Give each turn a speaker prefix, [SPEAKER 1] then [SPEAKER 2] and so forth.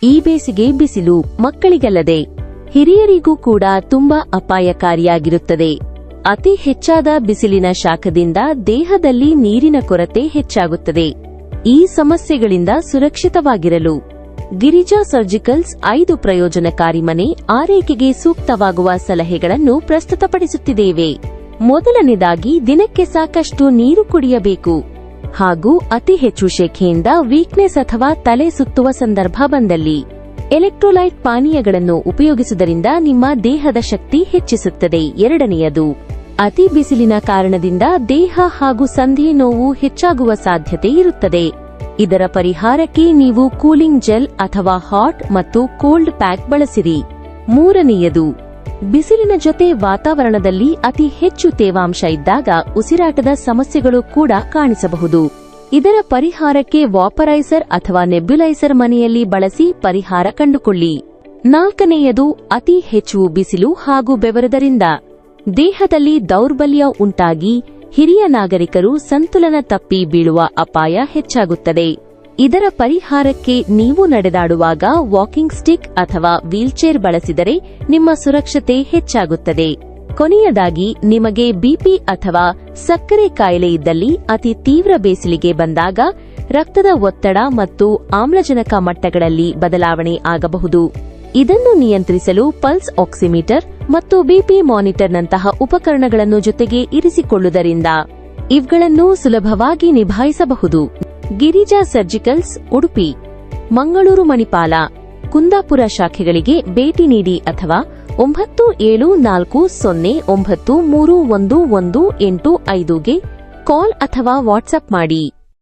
[SPEAKER 1] ಈ ಬೇಸಿಗೆ ಬಿಸಿಲು ಮಕ್ಕಳಿಗಲ್ಲದೆ ಹಿರಿಯರಿಗೂ ಕೂಡ ತುಂಬಾ ಅಪಾಯಕಾರಿಯಾಗಿರುತ್ತದೆ. ಅತಿ ಹೆಚ್ಚಾದ ಬಿಸಿಲಿನ ಶಾಖದಿಂದ ದೇಹದಲ್ಲಿ ನೀರಿನ ಕೊರತೆ ಹೆಚ್ಚಾಗುತ್ತದೆ. ಈ ಸಮಸ್ಯೆಗಳಿಂದ ಸುರಕ್ಷಿತವಾಗಿರಲು ಗಿರಿಜಾ ಸರ್ಜಿಕಲ್ಸ್ 5 ಪ್ರಯೋಜನಕಾರಿ ಮನೆ ಆರೈಕೆಗೆ ಸೂಕ್ತವಾಗುವ ಸಲಹೆಗಳನ್ನು ಪ್ರಸ್ತುತಪಡಿಸುತ್ತಿದ್ದೇವೆ. ಮೊದಲನೇದಾಗಿ ದಿನಕ್ಕೆ ಸಾಕಷ್ಟು ನೀರು ಕುಡಿಯಬೇಕು ಹಾಗೂ ಅತಿ ಹೆಚ್ಚು ಶೆಕೆಯಿಂದ ವೀಕ್ನೆಸ್ ಅಥವಾ ತಲೆ ಸುತ್ತುವ ಸಂದರ್ಭ ಬಂದಲ್ಲಿ ಎಲೆಕ್ಟ್ರೋಲೈಟ್ ಪಾನೀಯಗಳನ್ನು ಉಪಯೋಗಿಸುವುದರಿಂದ ನಿಮ್ಮ ದೇಹದ ಶಕ್ತಿ ಹೆಚ್ಚಿಸುತ್ತದೆ. ಎರಡನೆಯದು, ಅತಿ ಬಿಸಿಲಿನ ಕಾರಣದಿಂದ ದೇಹ ಹಾಗೂ ಸಂಧಿ ನೋವು ಹೆಚ್ಚಾಗುವ ಸಾಧ್ಯತೆ ಇರುತ್ತದೆ. ಇದರ ಪರಿಹಾರಕ್ಕೆ ನೀವು ಕೂಲಿಂಗ್ ಜೆಲ್ ಅಥವಾ ಹಾಟ್ ಮತ್ತು ಕೋಲ್ಡ್ ಪ್ಯಾಕ್ ಬಳಸಿರಿ. ಮೂರನೆಯದು, ಬಿಸಿಲಿನ ಜೊತೆ ವಾತಾವರಣದಲ್ಲಿ ಅತಿ ಹೆಚ್ಚು ತೇವಾಂಶ ಇದ್ದಾಗ ಉಸಿರಾಟದ ಸಮಸ್ಯೆಗಳು ಕೂಡ ಕಾಣಿಸಬಹುದು. ಇದರ ಪರಿಹಾರಕ್ಕೆ ವಾಪರೈಸರ್ ಅಥವಾ ನೆಬ್ಯುಲೈಸರ್ ಮನೆಯಲ್ಲಿ ಬಳಸಿ ಪರಿಹಾರ ಕಂಡುಕೊಳ್ಳಿ. ನಾಲ್ಕನೆಯದು, ಅತಿ ಹೆಚ್ಚು ಬಿಸಿಲು ಹಾಗೂ ಬೆವರುವುದರಿಂದ ದೇಹದಲ್ಲಿ ದೌರ್ಬಲ್ಯ ಉಂಟಾಗಿ ಹಿರಿಯ ನಾಗರಿಕರು ಸಂತುಲನ ತಪ್ಪಿ ಬೀಳುವ ಅಪಾಯ ಹೆಚ್ಚಾಗುತ್ತದೆ. ಇದರ ಪರಿಹಾರಕ್ಕೆ ನೀವು ನಡೆದಾಡುವಾಗ ವಾಕಿಂಗ್ ಸ್ಟಿಕ್ ಅಥವಾ ವೀಲ್ಚೇರ್ ಬಳಸಿದರೆ ನಿಮ್ಮ ಸುರಕ್ಷತೆ ಹೆಚ್ಚಾಗುತ್ತದೆ. ಕೊನೆಯದಾಗಿ, ನಿಮಗೆ ಬಿಪಿ ಅಥವಾ ಸಕ್ಕರೆ ಕಾಯಿಲೆ ಇದ್ದಲ್ಲಿ ಅತಿ ತೀವ್ರ ಬೇಸಿಲಿಗೆ ಬಂದಾಗ ರಕ್ತದ ಒತ್ತಡ ಮತ್ತು ಆಮ್ಲಜನಕ ಮಟ್ಟಗಳಲ್ಲಿ ಬದಲಾವಣೆ ಆಗಬಹುದು. ಇದನ್ನು ನಿಯಂತ್ರಿಸಲು ಪಲ್ಸ್ ಆಕ್ಸಿಮೀಟರ್ ಮತ್ತು ಬಿಪಿ ಮಾನಿಟರ್ನಂತಹ ಉಪಕರಣಗಳನ್ನು ಜೊತೆಗೆ ಇರಿಸಿಕೊಳ್ಳುವುದರಿಂದ ಇವುಗಳನ್ನು ಸುಲಭವಾಗಿ ನಿಭಾಯಿಸಬಹುದು. ಗಿರಿಜಾ ಸರ್ಜಿಕಲ್ಸ್ ಉಡುಪಿ, ಮಂಗಳೂರು, ಮಣಿಪಾಲ, ಕುಂದಾಪುರ ಶಾಖೆಗಳಿಗೆ ಭೇಟಿ ನೀಡಿ ಅಥವಾ 9740931185ಗೆ ಕಾಲ್ ಅಥವಾ ವಾಟ್ಸ್ಆಪ್ ಮಾಡಿ.